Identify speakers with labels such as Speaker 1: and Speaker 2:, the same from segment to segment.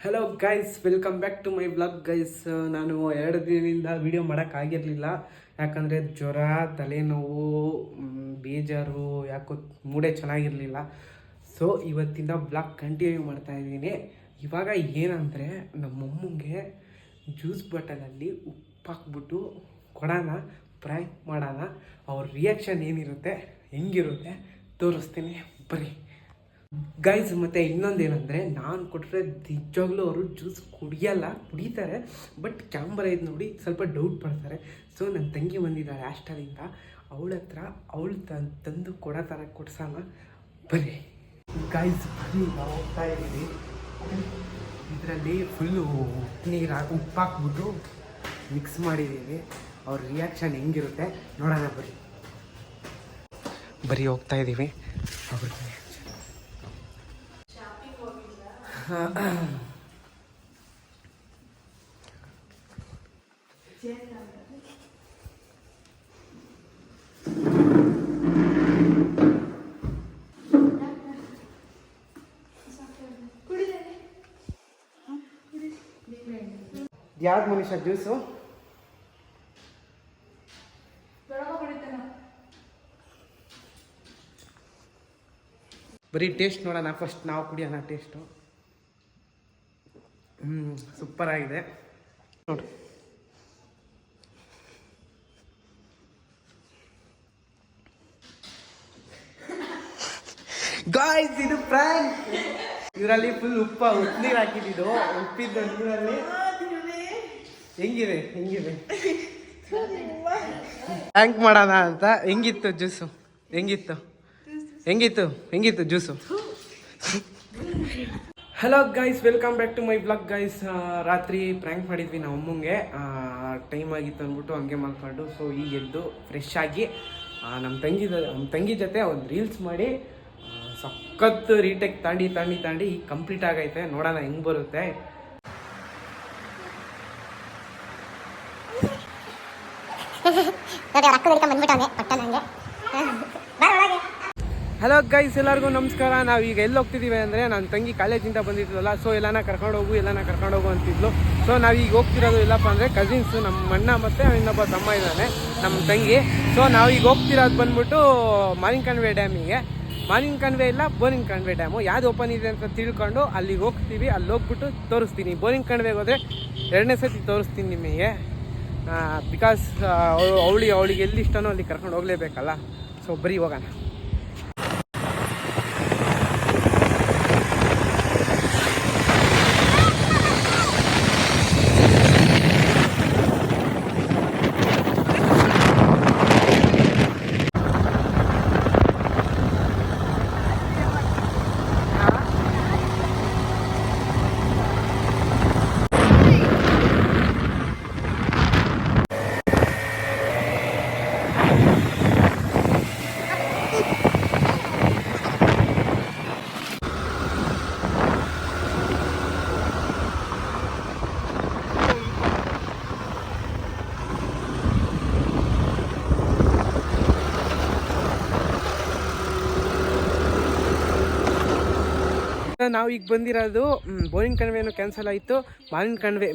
Speaker 1: Hello guys, welcome back to my blog guys. ನಾನು 2 ದಿನದಿಂದ video ಮಾಡೋಕ್ಕಾಗಿರಲಿಲ್ಲ. ಯಾಕಂದರೆ ಜ್ವರ, ತಲೆನೋವು, ಬೇಜಾರು, ಯಾಕೋ ಮೂಡೇ ಚೆನ್ನಾಗಿರಲಿಲ್ಲ. ಸೊ ಇವತ್ತಿಂದ ಬ್ಲಾಗ್ ಕಂಟಿನ್ಯೂ ಮಾಡ್ತಾಯಿದ್ದೀನಿ. ಇವಾಗ ಏನಂದರೆ ನಮ್ಮಮ್ಮಂಗೆ ಜ್ಯೂಸ್ ಬಾಟಲಲ್ಲಿ ಉಪ್ಪು ಹಾಕ್ಬಿಟ್ಟು ಕೊಡೋಣ, ಫ್ರೈ ಮಾಡೋಣ. ಅವ್ರ ರಿಯಾಕ್ಷನ್ ಏನಿರುತ್ತೆ, ಹೆಂಗಿರುತ್ತೆ ತೋರಿಸ್ತೀನಿ ಬರ್ರಿ ಗೈಸ್. ಮತ್ತು ಇನ್ನೊಂದೇನೆಂದರೆ, ನಾನು ಕೊಟ್ಟರೆ ನಿಜವಾಗ್ಲೂ ಅವರು ಜ್ಯೂಸ್ ಕುಡಿತಾರೆ, ಬಟ್ ಕ್ಯಾಮ್ರಾ ಇದು ನೋಡಿ ಸ್ವಲ್ಪ ಡೌಟ್ ಪಡ್ತಾರೆ. ಸೊ ನನ್ನ ತಂಗಿ ಬಂದಿದ್ದಾಳೆ ಹಾಸ್ಟೆಲಿಂದ, ಅವಳ ಹತ್ರ ಅವಳು ತಂದು ಕೊಡೋ ಥರ ಕೊಡ್ಸೋಣ ಬರ್ರಿ ಗೈಸ್. ಬನ್ನಿ, ನಾವು ಹೋಗ್ತಾ ಇದ್ದೀವಿ. ಇದರಲ್ಲಿ ಫುಲ್ಲು ಉಪ್ಪು ಹಾಕ್ಬಿಟ್ಟು ಮಿಕ್ಸ್ ಮಾಡಿದ್ದೀವಿ. ಅವ್ರ ರಿಯಾಕ್ಷನ್ ಹೆಂಗಿರುತ್ತೆ ನೋಡೋಣ ಬರೀ ಹೋಗ್ತಾ ಇದ್ದೀವಿ. ಅವ್ರ ಯಾವ್ದು ಮನುಷ್ಯ ಜ್ಯೂಸು? ಬರೀ ಟೇಸ್ಟ್ ನೋಡೋಣ ಫಸ್ಟ್, ನಾವು ಕುಡಿಯೋಣ ಟೇಸ್ಟು. ಸೂಪರ್ ಆಗಿದೆ ನೋಡಿ. ಗಾಯ್ಸ್, ಇದು ಫ್ರ್ಯಾಂಕ್. ಇದರಲ್ಲಿ ಫುಲ್ ಉಪ್ಪು ಹಾಕಿದ್ದು, ಉಪ್ಪಿದ್ದು ನೀರಲ್ಲಿ. ಹೆಂಗಿದೆ ಫ್ರ್ಯಾಂಕ್ ಮಾಡೋಣ ಅಂತ. ಹೆಂಗಿತ್ತು ಜ್ಯೂಸು? ಹೆಂಗಿತ್ತು juice? Hello guys, welcome back to my blog guys. ರಾತ್ರಿ ಪ್ರ್ಯಾಂಕ್ ಮಾಡಿದ್ವಿ ನಾವು ಅಮ್ಮಂಗೆ. ಟೈಮ್ ಆಗಿತ್ತು ಅಂದ್ಬಿಟ್ಟು ಹಂಗೆ ಮಾಡ್ಕೊಂಡು, ಸೊ ಈಗ ಎದ್ದು ಫ್ರೆಶ್ ಆಗಿ ನಮ್ಮ ತಂಗಿ ಜೊತೆ ಒಂದು ರೀಲ್ಸ್ ಮಾಡಿ ಸಖತ್ ರೀಟೇಕ್ ತಾಂಡಿ ಈಗ ಕಂಪ್ಲೀಟ್ ಆಗೈತೆ. ನೋಡೋಣ ಹೆಂಗೆ ಬರುತ್ತೆ. ಹಲೋ ಗೈಸ್, ಎಲ್ಲರಿಗೂ ನಮಸ್ಕಾರ. ನಾವು ಈಗ ಎಲ್ಲಿ ಹೋಗ್ತಿದ್ದೀವಿ ಅಂದರೆ, ನನ್ನ ತಂಗಿ ಕಾಲೇಜಿಂದ ಬಂದಿದ್ವಲ್ಲ, ಸೊ ಎಲ್ಲಾನ ಕರ್ಕೊಂಡು ಹೋಗು ಅಂತಿದ್ಲು. ಸೊ ನಾವೀಗ ಹೋಗ್ತಿರೋದು ಎಲ್ಲಪ್ಪ ಅಂದರೆ ಕಸಿನ್ಸು, ನಮ್ಮ ಅಣ್ಣ ಮತ್ತು ಇನ್ನೊಬ್ಬ ತಮ್ಮ ಇದ್ದಾನೆ, ನಮ್ಮ ತಂಗಿ. ಸೊ ನಾವೀಗ ಹೋಗ್ತಿರೋದು ಬಂದ್ಬಿಟ್ಟು ಮಾವಿನ ಕಣಿವೆ ಡ್ಯಾಮಿಗೆ. ಮಾವಿನ ಕಣಿವೆ ಇಲ್ಲ, ಬೋರಿಂಗ್ ಕಣಿವೆ ಡ್ಯಾಮು. ಯಾವ್ದು ಓಪನ್ ಇದೆ ಅಂತ ತಿಳ್ಕೊಂಡು ಅಲ್ಲಿಗೆ ಹೋಗ್ತೀವಿ. ಅಲ್ಲಿ ಹೋಗ್ಬಿಟ್ಟು ತೋರಿಸ್ತೀನಿ. ಬೋರಿಂಗ್ ಕಣಿವೆಗೆ ಹೋದರೆ 2ನೇ ಸತಿ ತೋರಿಸ್ತೀನಿ ನಿಮಗೆ. ಬಿಕಾಸ್ ಅವಳಿಗೆ ಎಲ್ಲಿ ಇಷ್ಟನೋ ಅಲ್ಲಿ ಕರ್ಕೊಂಡು ಹೋಗಲೇಬೇಕಲ್ಲ. ಸೊ ಬರೀ ಹೋಗೋಣ. ನಾವು ಈಗ ಬಂದಿರೋದು ಬೋರಿಂಗ್ ಕಣಿವೆನೂ ಕ್ಯಾನ್ಸಲ್ ಆಯಿತು, ಮಾವಿನ ಕಣಿವೆ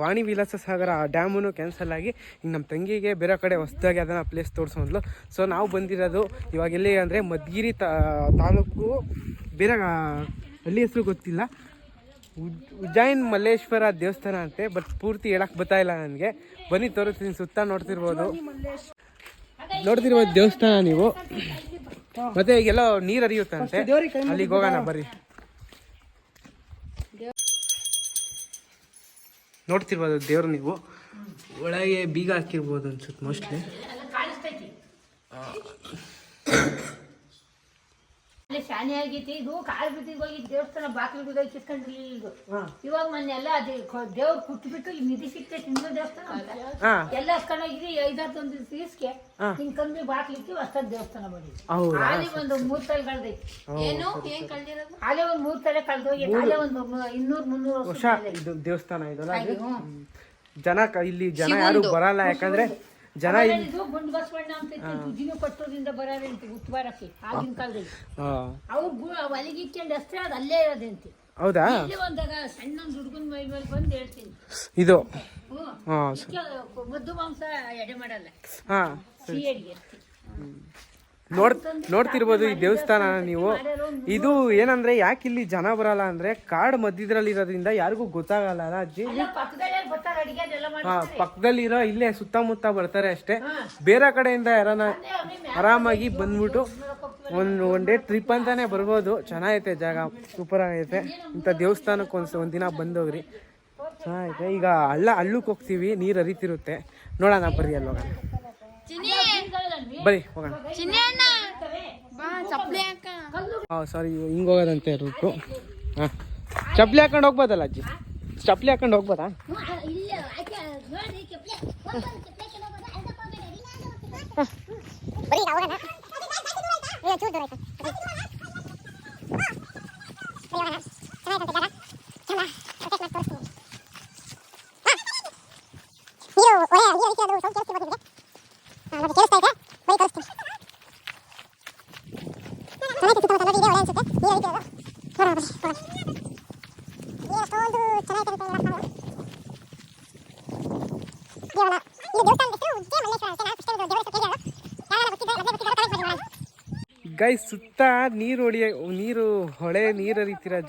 Speaker 1: ವಾಣಿ ವಿಲಾಸ ಸಾಗರ ಡ್ಯಾಮೂ ಕ್ಯಾನ್ಸಲ್ ಆಗಿ ಈಗ ನಮ್ಮ ತಂಗಿಗೆ ಬೇರೆ ಕಡೆ ಹೊಸದಾಗಿ ಅದನ್ನು ಪ್ಲೇಸ್ ತೋರಿಸೋದ್ಲು. ಸೊ ನಾವು ಬಂದಿರೋದು ಇವಾಗ ಎಲ್ಲಿ ಅಂದರೆ ಮಧುಗಿರಿ ತಾಲೂಕು, ಬೇರೆ ಹಳ್ಳಿ ಹೆಸರು ಗೊತ್ತಿಲ್ಲ, ಉಜ್ಜಯಿನ್ ಮಲ್ಲೇಶ್ವರ ದೇವಸ್ಥಾನ ಅಂತೆ, ಬಟ್ ಪೂರ್ತಿ ಹೇಳಕ್ಕೆ ಬರ್ತಾಯಿಲ್ಲ ನನಗೆ. ಬನ್ನಿ ತೋರಿಸ್ತೀನಿ. ಸುತ್ತ ನೋಡ್ತಿರ್ಬೋದು ದೇವಸ್ಥಾನ ನೀವು. ಮತ್ತೆ ಈಗೆಲ್ಲ ನೀರು ಹರಿಯುತ್ತಂತೆ, ಅಲ್ಲಿಗೆ ಹೋಗೋಣ ಬರ್ರಿ. ನೋಡ್ತಿರ್ಬೋದು ದೇವ್ರು ನೀವು. ಒಳಗೆ ಬೀಗ ಹಾಕಿರ್ಬೋದು ಅನ್ಸುತ್ತೆ ಮೋಸ್ಟ್ಲಿ.
Speaker 2: ಶಾನೆ ಆಗೈತಿ. ಇದು ಕಾಳು ಬಿದ್ದಿಗೆ ಹೋಗಿ ದೇವಸ್ಥಾನ ಬಾಗಿಲು ಕಿತ್ಕೊಂಡಿರ್ಲಿಲ್ಲ. ಇದು ಇವಾಗ ಮೊನ್ನೆ ಎಲ್ಲ ದೇವ್ರು ಕುಟ್ಬಿಟ್ಟು ನಿಧಿ ಸಿಗ್ತೈತಿ ಇನ್ನೂ ದೇವಸ್ಥಾನ ಎಲ್ಲ ಹಸ್ಕೊಂಡೋಗಿದ್ರಿ. 5-10 ದಿವಸ ಈಸ್ಕೆ ಹಿಂಗ್ ಕಮ್ಮಿ ಬಾಕ್ಲಿಕ್ಕಿ ಹೊಸ ದೇವಸ್ಥಾನ ಮಾಡಿದ್ವಿ. ಹಾಲಿ ಒಂದು 3 ತಲೆ ಕಳ್ದೈತಿ. ಏನು ಏನ್ ಕಳ್ದಿರೋದು? ಹಾಲೆ ಒಂದು 3 ತಲೆ ಕಳ್ದೋಗಿ ಹಾಲೆ ಒಂದು 200-300 ವರ್ಷ
Speaker 1: ದೇವಸ್ಥಾನ ಇದಲ್ಲ. ಜನ ಇಲ್ಲಿ ಯಾರು ಬರಲ್ಲ, ಯಾಕಂದ್ರೆ ಜನ
Speaker 2: ಗುಂಡು ಬಸವಣ್ಣ ಅಂತ ಜಿನು ಪಟ್ಟೂರಿಂದ ಬರೋದಂತೆ ಉತ್ವಾರಕ್ಕೆ ಆಗಿನ ಕಾಲದಲ್ಲಿ. ಅವ್ರು ಹೊಲಿಗಿಕ್ಕೊಂಡು ಅಷ್ಟೇ ಅದು ಅಲ್ಲೇ ಇರೋದಂತೆ.
Speaker 1: ಹೌದಾ?
Speaker 2: ಇಲ್ಲಿ ಒಂದಾಗ ಸಣ್ಣ ಹುಡುಗ ಮೈ ಮೇಲೆ ಬಂದು ಹೇಳ್ತೀನಿ.
Speaker 1: ಇದು
Speaker 2: ಹ್ಞೂ
Speaker 1: ಹಾಂ
Speaker 2: ಮದ್ದು ಮಾಂಸ ಎಡೆ ಮಾಡಲ್ಲ,
Speaker 1: ಹಾಂ
Speaker 2: ಸಿಹಿ ಅಡಿಗೆ.
Speaker 1: ನೋಡ್ತಿರ್ಬೋದು ಈ ದೇವಸ್ಥಾನ ನೀವು. ಇದು ಏನಂದ್ರೆ ಯಾಕೆ ಇಲ್ಲಿ ಜನ ಬರಲ್ಲ ಅಂದ್ರೆ ಕಾಡು ಮಧ್ಯದಲ್ಲಿ ಇರೋದ್ರಿಂದ ಯಾರಿಗೂ ಗೊತ್ತಾಗಲ್ಲ ಅಲ್ಲ ಅಜ್ಜಿ. ಹಾ, ಪಕ್ಕದಲ್ಲಿರೋ ಇಲ್ಲೇ ಸುತ್ತಮುತ್ತ ಬರ್ತಾರೆ ಅಷ್ಟೇ. ಬೇರೆ ಕಡೆಯಿಂದ ಯಾರನ್ನ ಆರಾಮಾಗಿ ಬಂದ್ಬಿಟ್ಟು ಒನ್ ಡೇ ಟ್ರಿಪ್ ಅಂತಾನೆ ಬರ್ಬೋದು. ಚೆನ್ನಾಗೈತೆ ಜಾಗ, ಸೂಪರ್ ಆಗೈತೆ. ಇಂಥ ದೇವಸ್ಥಾನಕ್ಕೆ ಒಂದಿನ ಬಂದೋಗ್ರಿ, ಚೆನ್ನಾಗೈತೆ. ಈಗ ಹಳ್ಳಕ್ಕೆ ಹೋಗ್ತೀವಿ, ನೀರು ಹರಿತಿರುತ್ತೆ, ನೋಡೋಣ ಬರ್ರಿ ಅಲ್ಲಿ ಹೋಗೋಣ. ಬರೀ ಹೋಗೋಣ. ಸಾರಿ, ಹಿಂಗೆ ಹೋಗೋದಂತೆ ರೂಟು. ಹಾಂ, ಚಪ್ಪಲಿ ಹಾಕೊಂಡು ಹೋಗ್ಬೋದಲ್ಲ ಅಜ್ಜಿ? ಚಪ್ಪಲಿ ಹಾಕೊಂಡು ಹೋಗ್ಬೋದಾ? ಗೈಸ್, ಸುತ್ತ ನೀರು ಹೊಳೆ ನೀರು ಹರಿತಿರೋ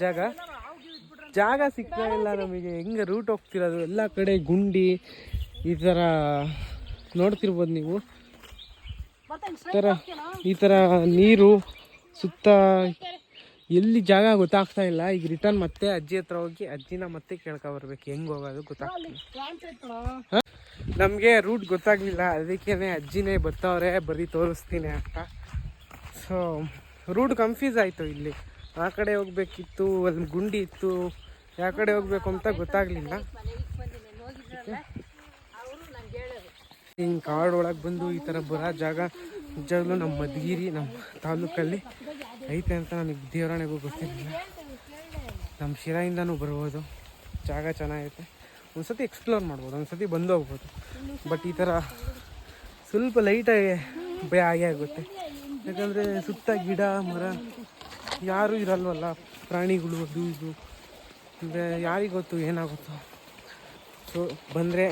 Speaker 1: ಜಾಗ ಸಿಗ್ತಾ ಇಲ್ಲ ನಮಗೆ. ಹೆಂಗೆ ರೂಟ್ ಹೋಗ್ತಿರೋದು, ಎಲ್ಲ ಕಡೆ ಗುಂಡಿ ಈ ಥರ ನೋಡ್ತಿರ್ಬೋದು ನೀವು. ಈ ಥರ ನೀರು ಸುತ್ತ ಎಲ್ಲಿ ಜಾಗ ಗೊತ್ತಾಗ್ತಾ ಇಲ್ಲ. ಈಗ ರಿಟರ್ನ್ ಮತ್ತೆ ಅಜ್ಜಿ ಹತ್ರ ಹೋಗಿ ಅಜ್ಜಿನ ಮತ್ತೆ ಕೇಳ್ಕೊಬರ್ಬೇಕು ಹೆಂಗೆ ಹೋಗೋದು ಗೊತ್ತಾಗ್ತಿಲ್ಲ. ನಮಗೆ ರೂಟ್ ಗೊತ್ತಾಗಲಿಲ್ಲ, ಅದಕ್ಕೇ ಅಜ್ಜಿನೇ ಬರ್ತಾವ್ರೆ ಬರೀ ತೋರಿಸ್ತೀನಿ ಅಂತ. ಸೊ ರೂಟ್ ಕನ್ಫ್ಯೂಸ್ ಆಯಿತು. ಇಲ್ಲಿ ಆ ಕಡೆ ಹೋಗ್ಬೇಕಿತ್ತು, ಅಲ್ಲಿ ಗುಂಡಿ ಇತ್ತು, ಯಾವ ಕಡೆ ಹೋಗ್ಬೇಕು ಅಂತ ಗೊತ್ತಾಗಲಿಲ್ಲ. ಹಿಂಗೆ ಕಾಡು ಒಳಗೆ ಬಂದು ಈ ಥರ ಬರೋ ಜಾಗ ನಿಜವಾಗ್ಲೂ ನಮ್ಮ ಮಧುಗಿರಿ ನಮ್ಮ ತಾಲೂಕಲ್ಲಿ ಐತೆ ಅಂತ ನನಗೆ ದೇವರಾಣೆಗೂ ಗೊತ್ತಿರಲಿಲ್ಲ. ನಮ್ಮ ಶಿರಾಯಿಂದನೂ ಬರ್ಬೋದು, ಜಾಗ ಚೆನ್ನಾಗೈತೆ. ಒಂದ್ಸತಿ ಎಕ್ಸ್ಪ್ಲೋರ್ ಮಾಡ್ಬೋದು, ಒಂದ್ಸತಿ ಬಂದು ಹೋಗ್ಬೋದು. ಬಟ್ ಈ ಥರ ಸ್ವಲ್ಪ ಲೈಟಾಗಿ ಭಯ ಆಗೇ ಆಗುತ್ತೆ. ಯಾಕಂದರೆ ಸುತ್ತ ಗಿಡ ಮರ ಯಾರೂ ಇರಲ್ವಲ್ಲ, ಪ್ರಾಣಿಗಳು ಅದು ಇದು ಅಂದರೆ ಯಾರಿಗೆ ಗೊತ್ತು ಏನಾಗುತ್ತೋ. ಸೊ ಬಂದರೆ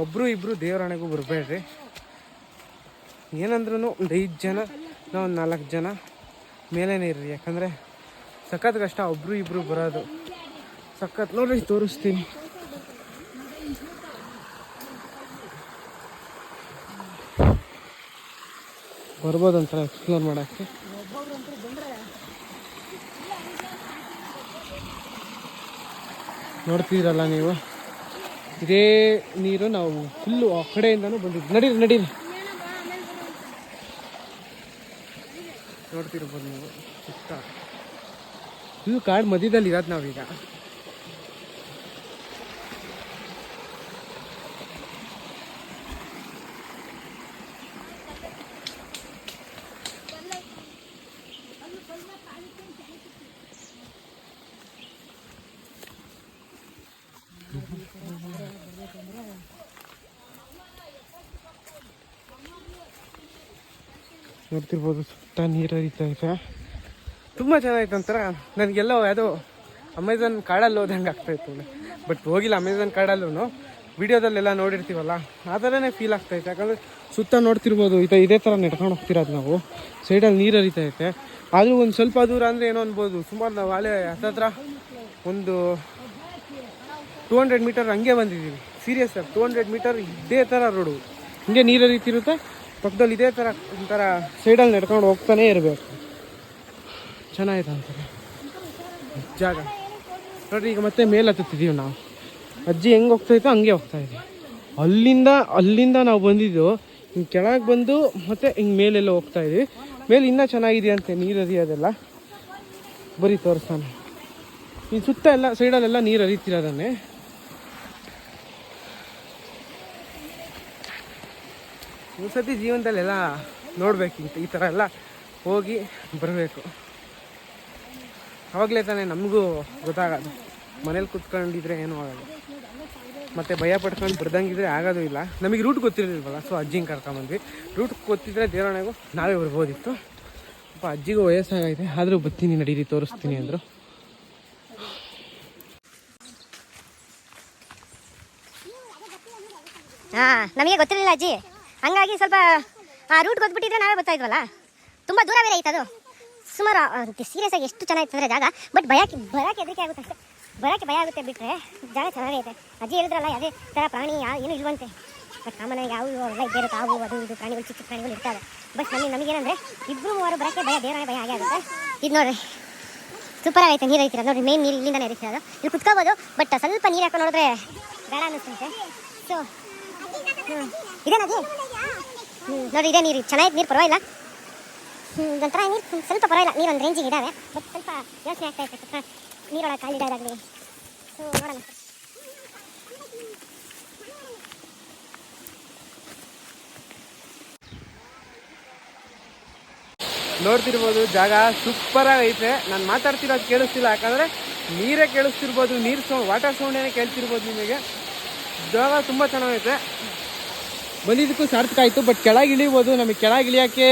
Speaker 1: ಒಬ್ಬರು ಇಬ್ಬರು ದೇವರಾಣೆಗೂ ಬರಬೇಡ್ರಿ. ಏನಂದ್ರೂ ಒಂದು 5 ಜನ ಇಲ್ಲ ಒಂದು 4 ಜನ ಮೇಲೇ ಇರ್ರಿ. ಯಾಕಂದರೆ ಸಖತ್ ಕಷ್ಟ ಒಬ್ಬರು ಇಬ್ಬರು ಬರೋದು, ಸಖತ್. ನೋಡ್ರಿ ತೋರಿಸ್ತೀನಿ. ಬರ್ಬೋದು ಒಂಥರ ಎಕ್ಸ್ಪ್ಲೋರ್ ಮಾಡೋಕ್ಕೆ. ನೋಡ್ತಿದ್ದೀರಲ್ಲ ನೀವು, ಇದೇ ನೀರು ನಾವು ಫುಲ್ಲು ಆ ಕಡೆಯಿಂದನೂ ಬಂದಿದ್ವಿ. ನಡೀರಿ ನೋಡ್ತಿರ್ಬೋದು ನೀವು. ಸುತ್ತ ಫುಲ್ ಕಾಡು ಮಧ್ಯದಲ್ಲಿ ಇರೋದು ನಾವೀಗ. ನೋಡ್ತಿರ್ಬೋದು ಸುತ್ತ ನೀರು ಹರಿತಾ ಇದೆ, ತುಂಬ ಚೆನ್ನಾಗಿತ್ತು. ಒಂಥರ ನನಗೆಲ್ಲ ಯಾವುದೋ ಅಮೆಝಾನ್ ಕಾಡಲ್ಲಿ ಹೋದಂಗೆ ಆಗ್ತಾಯಿತ್ತು. ಬಟ್ ಹೋಗಿಲ್ಲ ಅಮೆಝಾನ್ ಕಾಡಲ್ಲೂ, ವೀಡಿಯೋದಲ್ಲೆಲ್ಲ ನೋಡಿರ್ತೀವಲ್ಲ ಆ ಥರನೇ ಫೀಲ್ ಆಗ್ತಾಯಿತ್ತು. ಯಾಕಂದರೆ ಸುತ್ತ ನೋಡ್ತಿರ್ಬೋದು ಇದೇ ಥರ ನೆಡ್ಕೊಂಡು ಹೋಗ್ತಿರೋದು ನಾವು. ಸೈಡಲ್ಲಿ ನೀರು ಹರಿತೈತೆ. ಆದರೂ ಒಂದು ಸ್ವಲ್ಪ ದೂರ ಅಂದರೆ ಏನೋ ಅನ್ಬೋದು. ಸುಮಾರು ನಾವು ಅಲ್ಲೇ ಹತ್ತತ್ರ ಒಂದು 200 ಮೀಟರ್ ಹಂಗೆ ಬಂದಿದ್ದೀವಿ. ಸೀರಿಯಸ್ ಸರ್, 200 ಮೀಟರ್ ಇದೇ ಥರ ರೋಡು, ಹಿಂಗೆ ನೀರು ಹರಿತಿರುತ್ತೆ. ಪಕ್ಕದಲ್ಲಿ ಇದೇ ಥರ ಒಂಥರ ಸೈಡಲ್ಲಿ ನಡ್ಕೊಂಡು ಹೋಗ್ತಾನೆ ಇರಬೇಕು. ಚೆನ್ನಾಗಿದೆ ಅಂತಾರೆ ಜಾಗ. ನೋಡಿರಿ, ಈಗ ಮತ್ತೆ ಮೇಲೆ ಹತ್ತುತ್ತಿದ್ದೀವಿ ನಾವು. ಅಜ್ಜಿ ಹೆಂಗೆ ಹೋಗ್ತಾಯಿತ್ತು ಹಂಗೆ ಹೋಗ್ತಾಯಿದ್ವಿ. ಅಲ್ಲಿಂದ ನಾವು ಬಂದಿದ್ದು ಹಿಂಗೆ ಕೆಳಗೆ ಬಂದು ಮತ್ತೆ ಹಿಂಗೆ ಮೇಲೆಲ್ಲ ಹೋಗ್ತಾಯಿದ್ವಿ. ಮೇಲೆ ಇನ್ನೂ ಚೆನ್ನಾಗಿದೆಯಂತೆ ನೀರು ಹರಿಯೋದೆಲ್ಲ. ಬರೀ ತೋರಿಸ್ತಾನೆ. ಈ ಸುತ್ತ ಎಲ್ಲ ಸೈಡಲ್ಲೆಲ್ಲ ನೀರು ಹರಿತಿರೋದನ್ನೇ. ಒಂದ್ಸತಿ ಜೀವನದಲ್ಲೆಲ್ಲ ನೋಡ್ಬೇಕಿಂತ ಈ ಥರ ಎಲ್ಲ ಹೋಗಿ ಬರಬೇಕು. ಆವಾಗಲೇ ತಾನೇ ನಮಗೂ ಗೊತ್ತಾಗೋದು. ಮನೇಲಿ ಕೂತ್ಕೊಂಡಿದ್ರೆ ಏನೂ ಆಗೋದು, ಮತ್ತು ಭಯ ಪಡ್ಕೊಂಡು ಬರ್ದಂಗಿದ್ರೆ ಆಗೋದು ಇಲ್ಲ. ನಮಗೆ ರೂಟ್ ಗೊತ್ತಿರಲಿಲ್ವಲ್ಲ, ಸೊ ಅಜ್ಜಿಂಗೆ ಕರ್ಕೊಂಬಂದ್ವಿ. ರೂಟ್ ಗೊತ್ತಿದ್ರೆ ದೇವರಾಣೆಗೂ ನಾವೇ ಬರ್ಬೋದಿತ್ತು. ಪಾಪ ಅಜ್ಜಿಗೂ ವಯಸ್ಸಾಗೈತೆ, ಆದರೂ ಬರ್ತೀನಿ ನಡೀರಿ ತೋರಿಸ್ತೀನಿ ಅಂದರು.
Speaker 3: ಹಾಂ ನಮಗೆ ಗೊತ್ತಿರಲಿಲ್ಲ ಅಜ್ಜಿ, ಹಂಗಾಗಿ ಸ್ವಲ್ಪ ಆ ರೂಟ್ ಗೊತ್ಬಿಟ್ಟಿದ್ರೆ ನಾವೇ ಬರ್ತಾ ತುಂಬ ದೂರ ಬೇರೆ ಐತೆ ಅದು. ಸುಮಾರು ಸೀರಿಯಸ್ ಆಗಿ ಎಷ್ಟು ಚೆನ್ನಾಗಿತ್ತು ಅಂದರೆ ಜಾಗ, ಬಟ್ ಬರೋಕ್ಕೆ ಹೆದರಿಕೆ ಆಗುತ್ತೆ ಅಷ್ಟೇ. ಬರೋಕ್ಕೆ ಭಯ ಆಗುತ್ತೆ, ಬಿಟ್ಟರೆ ಜಾಗ ಚೆನ್ನಾಗೈತೆ. ಅಜ್ಜಿ ಹೇಳಿದ್ರಲ್ಲ ಯಾವುದೇ ಥರ ಪ್ರಾಣಿ ಏನೂ ಇಲ್ವಂತೆ, ಬಟ್ ಸಾಮಾನ್ಯವಾಗಿ ಯಾವ ಎಲ್ಲ ಇದ್ದೇ ಇರುತ್ತೆ, ಹಾವು ಅದು ಇದು ಪ್ರಾಣಿಗಳು, ಚಿಕ್ಕ ಪ್ರಾಣಿಗಳು ಇರ್ತಾವೆ. ಬಟ್ ನಮಗೇನಂದರೆ ಇಬ್ಬರು ಮೂವರು ಬರೋಕ್ಕೆ ಭಯ, ದೇವರೇ ಭಯ ಆಗೇ ಆಗುತ್ತೆ. ಇದು ನೋಡಿರಿ ಸೂಪರ್ ಆಗೈತೆ, ನೀರು ಐತಿರ ನೋಡಿರಿ, ಮೇನ್ ನೀರು ಇಲ್ಲಿಂದನೇ ಇರ್ತಿರೋದು. ಇಲ್ಲಿ ಕುತ್ಕೋಬೋದು, ಬಟ್ ಸ್ವಲ್ಪ ನೀರು ಹಾಕೊಂಡು ನೋಡಿದ್ರೆ ಬೇಡ ಅನ್ನಿಸ್ತಂತೆ. ಸೊ ಇದೇನದು ನೋಡಿ, ಇದೇ ನೀರು ಚೆನ್ನಾಗಿ, ನೀರು ಪರವಾಗಿಲ್ಲ. ಒಂಥರ ನೀರು ಸ್ವಲ್ಪ ಪರವಾಗಿಲ್ಲ, ನೀರು ಒಂದು ರೇಂಜಿಗೆ ಇದ್ದಾವೆ, ಬಟ್ ಸ್ವಲ್ಪ ಯೋಚನೆ ಆಗ್ತಾ ಇರ್ತೈತೆ ಸ್ವಲ್ಪ ನೀರೊಳಗೆ ಕಾಲಿಡೋದಾಗಲಿ. ಸೊ ನೋಡೋಣ.
Speaker 1: ನೋಡ್ತಿರ್ಬೋದು ಜಾಗ ಸೂಪರಾಗಿ ಐತೆ. ನಾನು ಮಾತಾಡ್ತಿರೋದು ಕೇಳಿಸ್ತಿಲ್ಲ, ಯಾಕಂದರೆ ನೀರೇ ಕೇಳಿಸ್ತಿರ್ಬೋದು, ನೀರು ಸೌಂಡ್, ವಾಟರ್ ಸೌಂಡೇನೇ ಕೇಳ್ತಿರ್ಬೋದು ನಿಮಗೆ. ಜಾಗ ತುಂಬ ಚೆನ್ನಾಗೈತೆ, ಬಂದಿದ್ದಕ್ಕೂ ಸಾರ್ಥಕ ಆಯಿತು. ಬಟ್ ಕೆಳಗೆ ಇಳಿಬೋದು, ನಮಗೆ ಕೆಳಗೆ ಇಳಿಯೋಕ್ಕೆ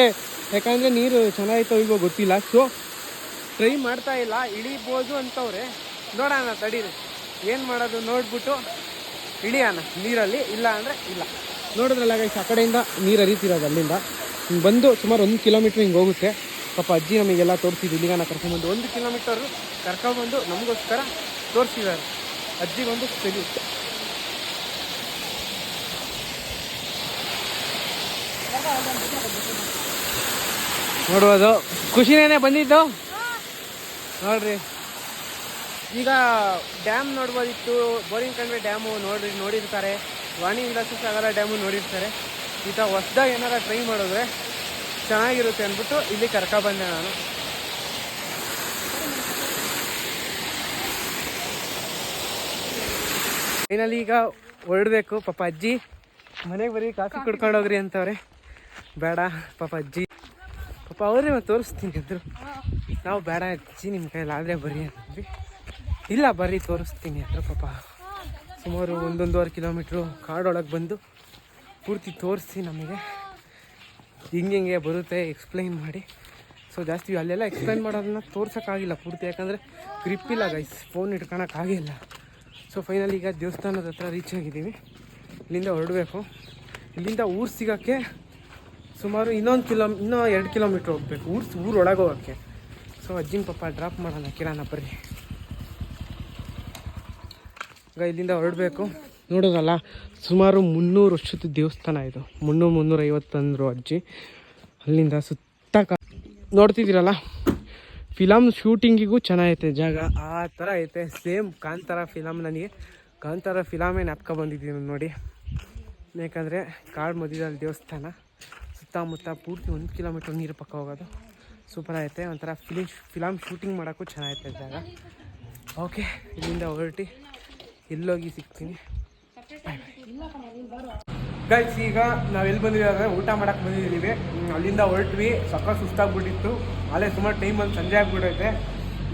Speaker 1: ಯಾಕಂದರೆ ನೀರು ಚೆನ್ನಾಗಿತ್ತೋ ಇಲ್ವೋ ಗೊತ್ತಿಲ್ಲ. ಸೊ ಟ್ರೈ ಮಾಡ್ತಾ ಇಲ್ಲ, ಇಳಿಬೋದು ಅಂತವ್ರೆ. ನೋಡೋಣ ತಡೀರಿ, ಏನು ಮಾಡೋದು ನೋಡ್ಬಿಟ್ಟು ಇಳಿಯೋಣ ನೀರಲ್ಲಿ, ಇಲ್ಲ ಅಂದರೆ ಇಲ್ಲ. ನೋಡಿದ್ರಲ್ಲ ಗೈಸ್, ಆ ಕಡೆಯಿಂದ ನೀರು ಹರಿತಿರೋದು, ಅಲ್ಲಿಂದ ಬಂದು ಸುಮಾರು 1 ಕಿಲೋಮೀಟ್ರ್ ಹಿಂಗೆ ಹೋಗುತ್ತೆ. ಪಾಪ ಅಜ್ಜಿ ನಮಗೆಲ್ಲ ತೋರಿಸಿದ್ದು, ಇಲ್ಲಿಗಾನ ಕರ್ಕೊಂಡ್ಬಂದು 1 ಕಿಲೋಮೀಟರ್ ಕರ್ಕೊಂಡ್ಬಂದು ನಮಗೋಸ್ಕರ ತೋರಿಸಿದ್ದಾರೆ. ಅಜ್ಜಿಗೊಂದು ಸೆಲ್ಯೂಟ್. ನೋಡ್ಬೋದು, ಖುಷಿನೇ ಬಂದಿದ್ದು ನೋಡ್ರಿ. ಈಗ ಡ್ಯಾಮ್ ನೋಡ್ಬೋದಿತ್ತು, ಬೋರಿಂಗ್ ಕಂಡ್ರೆ ಡ್ಯಾಮು ನೋಡಿರ್ತಾರೆ, ವಾಣಿ ವಿಲಾಸಸಾಗರ ಡ್ಯಾಮು ನೋಡಿರ್ತಾರೆ. ಈ ಥರ ಹೊಸ್ದಾಗಿ ಏನಾರ ಟ್ರೈ ಮಾಡಿದ್ರೆ ಚೆನ್ನಾಗಿರುತ್ತೆ ಅಂದ್ಬಿಟ್ಟು ಇಲ್ಲಿ ಕರ್ಕೊಬಂದೆ ನಾನು. ಫೈನಲಿ ಈಗ ಹೊರಡಬೇಕು. ಪಾಪ ಅಜ್ಜಿ ಮನೆಗೆ ಬರೀ ಕಾಫಿ ಕುಡ್ಕೊಂಡು ಹೋಗ್ರಿ ಅಂತವ್ರೆ. ಬೇಡ ಪಾಪ ಅಜ್ಜಿ, ಪಾಪ ಅವರೇ ತೋರಿಸ್ತೀನಿ ಅಂದರು. ನಾವು ಬೇಡ ಅಜ್ಜಿ, ನಿಮ್ಮ ಕೈಲಾದರೆ ಬರ್ರಿ ಅಂದ್ವಿ. ಇಲ್ಲ ಬರ್ರಿ ತೋರಿಸ್ತೀನಿ ಅಂದರು. ಪಾಪ ಸುಮಾರು 1-1.5 ಕಿಲೋಮೀಟ್ರು ಕಾಡೊಳಗೆ ಬಂದು ಪೂರ್ತಿ ತೋರಿಸಿ ನಮಗೆ ಹಿಂಗೆ ಬರುತ್ತೆ ಎಕ್ಸ್ಪ್ಲೈನ್ ಮಾಡಿ. ಸೊ ಜಾಸ್ತಿ ಅಲ್ಲೆಲ್ಲ ಎಕ್ಸ್ಪ್ಲೈನ್ ಮಾಡೋದನ್ನ ತೋರ್ಸೋಕ್ಕಾಗಿಲ್ಲ ಪೂರ್ತಿ, ಯಾಕಂದರೆ ಗ್ರಿಪ್ಪಿಲ್ಲ ಗೈಸ್, ಫೋನ್ ಇಟ್ಕೊಳಕ್ಕಾಗಿಲ್ಲ. ಸೊ ಫೈನಲಿ ಈಗ ದೇವಸ್ಥಾನದ ಹತ್ರ ರೀಚ್ ಆಗಿದ್ದೀವಿ. ಇಲ್ಲಿಂದ ಹೊರಡಬೇಕು. ಇಲ್ಲಿಂದ ಊರು ಸಿಗೋಕ್ಕೆ ಸುಮಾರು ಇನ್ನೂ 2 ಕಿಲೋಮೀಟ್ರ್ ಹೋಗ್ಬೇಕು ಊರೊಳಗೆ ಹೋಗೋಕ್ಕೆ. ಸೊ ಅಜ್ಜಿನ ಪಾಪ ಡ್ರಾಪ್ ಮಾಡೋಣ, ಕಿರಾಣ ಬರ್ರಿ. ಈಗ ಇಲ್ಲಿಂದ ಹೊರಡಬೇಕು. ನೋಡೋದಲ್ಲ, ಸುಮಾರು 300 ವರ್ಷದ ದೇವಸ್ಥಾನ ಇದು, 300-350 ಅಂದರು ಅಜ್ಜಿ. ಅಲ್ಲಿಂದ ಸುತ್ತ ನೋಡ್ತಿದ್ದೀರಲ್ಲ, ಫಿಲಮ್ ಶೂಟಿಂಗಿಗೂ ಚೆನ್ನಾಗೈತೆ ಜಾಗ, ಆ ಥರ ಐತೆ. ಸೇಮ್ ಕಾಂತಾರ ಫಿಲಮ್, ನನಗೆ ಕಾಂತಾರ ಫಿಲಮೇ ಜ್ಞಾಪಕ ಬಂದಿದ್ದೀನಿ ನೋಡಿ. ಯಾಕಂದರೆ ಕಾಡು ಮಧ್ಯದಲ್ಲಿ ದೇವಸ್ಥಾನ, ಸುತ್ತಮುತ್ತ ಪೂರ್ತಿ 1 ಕಿಲೋಮೀಟ್ರ್ ನೀರು ಪಕ್ಕ ಹೋಗೋದು. ಸೂಪರ್ ಐತೆ, ಒಂಥರ ಫಿಲಮ್ ಶೂಟಿಂಗ್ ಮಾಡೋಕ್ಕೂ ಚೆನ್ನಾಗೈತೆ ಜಾಗ. ಓಕೆ, ಇಲ್ಲಿಂದ ಹೊರಟಿ ಎಲ್ಲೋಗಿ ಸಿಗ್ತೀನಿ. ಗೈಸ್, ಈಗ ನಾವೆಲ್ಲಿ ಬಂದಿದ್ದೀವಿ ಅಂದರೆ ಊಟ ಮಾಡೋಕ್ಕೆ ಬಂದಿದ್ದೀವಿ. ಅಲ್ಲಿಂದ ಹೊರಟ್ವಿ, ಸಕ್ಕ ಸುಸ್ತಾಗ್ಬಿಟ್ಟಿತ್ತು, ಅಲ್ಲೇ ಸುಮಾರು ಟೈಮ್ ಬಂದು ಸಂಜೆ ಆಗಿಬಿಟ್ಟೈತೆ.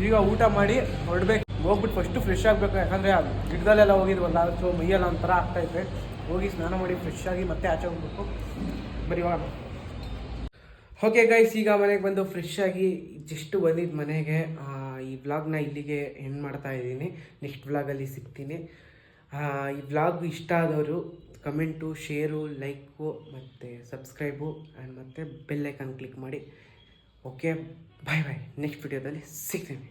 Speaker 1: ಈಗ ಊಟ ಮಾಡಿ ಹೊರಡ್ಬೇಕು. ಹೋಗ್ಬಿಟ್ಟು ಫಸ್ಟು ಫ್ರೆಶ್ ಆಗಬೇಕು, ಯಾಕಂದರೆ ಗಿಡದಲ್ಲೆಲ್ಲ ಹೋಗಿದ್ವಲ್ಲ, ಸೊ ಮೈಯೆಲ್ಲ ಒಂಥರ ಆಗ್ತಾಯಿದೆ. ಹೋಗಿ ಸ್ನಾನ ಮಾಡಿ ಫ್ರೆಶ್ ಆಗಿ ಮತ್ತೆ ಆಚೆ ಹೋಗ್ಬೇಕು. ಬರೀ ಇವಾಗ ಓಕೆ ಗೈಸ್, ಈಗ ಮನೆಗೆ ಬಂದು ಫ್ರೆಶ್ ಆಗಿ ಜಸ್ಟ್ ಬಂದಿದ್ದು ಮನೆಗೆ. ಈ ವ್ಲಾಗ್ನ ಇಲ್ಲಿಗೆ ಎಂಡ್ ಮಾಡ್ತಾ ಇದ್ದೀನಿ. ನೆಕ್ಸ್ಟ್ ವ್ಲಾಗಲ್ಲಿ ಸಿಗ್ತೀನಿ. ಈ ವ್ಲಾಗ್ ಇಷ್ಟ ಆದವರು ಕಮೆಂಟು, ಶೇರು, ಲೈಕು ಮತ್ತು ಸಬ್ಸ್ಕ್ರೈಬು ಆ್ಯಂಡ್ ಮತ್ತು ಬೆಲ್ ಐಕಾನ್ ಕ್ಲಿಕ್ ಮಾಡಿ. ಓಕೆ, ಬಾಯ್ ಬಾಯ್. ನೆಕ್ಸ್ಟ್ ವಿಡಿಯೋದಲ್ಲಿ ಸಿಗ್ತೀನಿ.